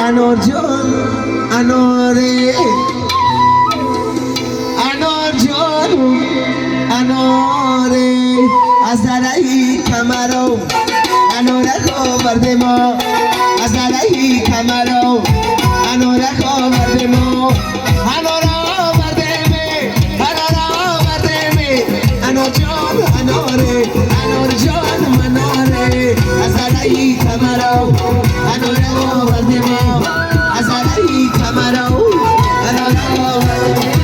انار جان اناره انار جان اناره از درهی کمرو انارک آورده ما از درهی کمرو انارک آورده ما انار آورده می انار آورده می انار جان اناره انار جان مناره از درهی کمرو انارک آورده ما از درهی کمرو انارک آورده می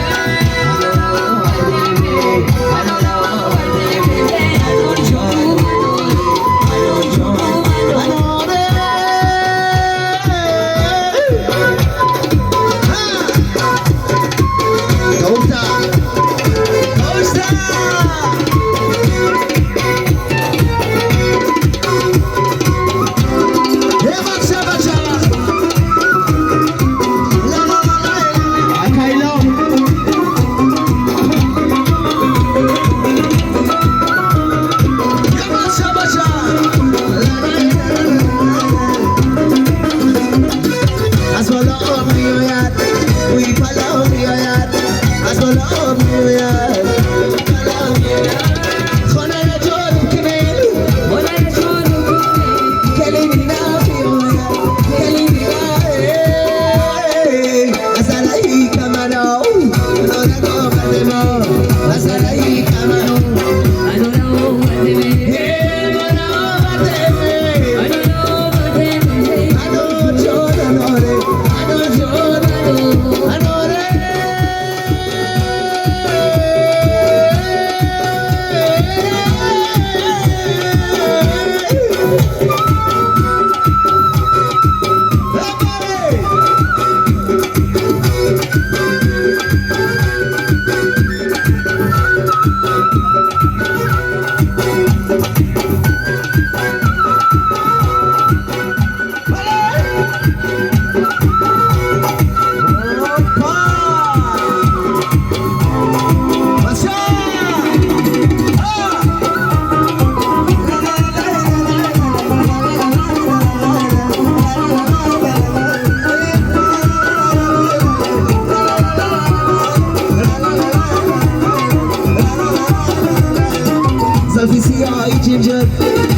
Ginger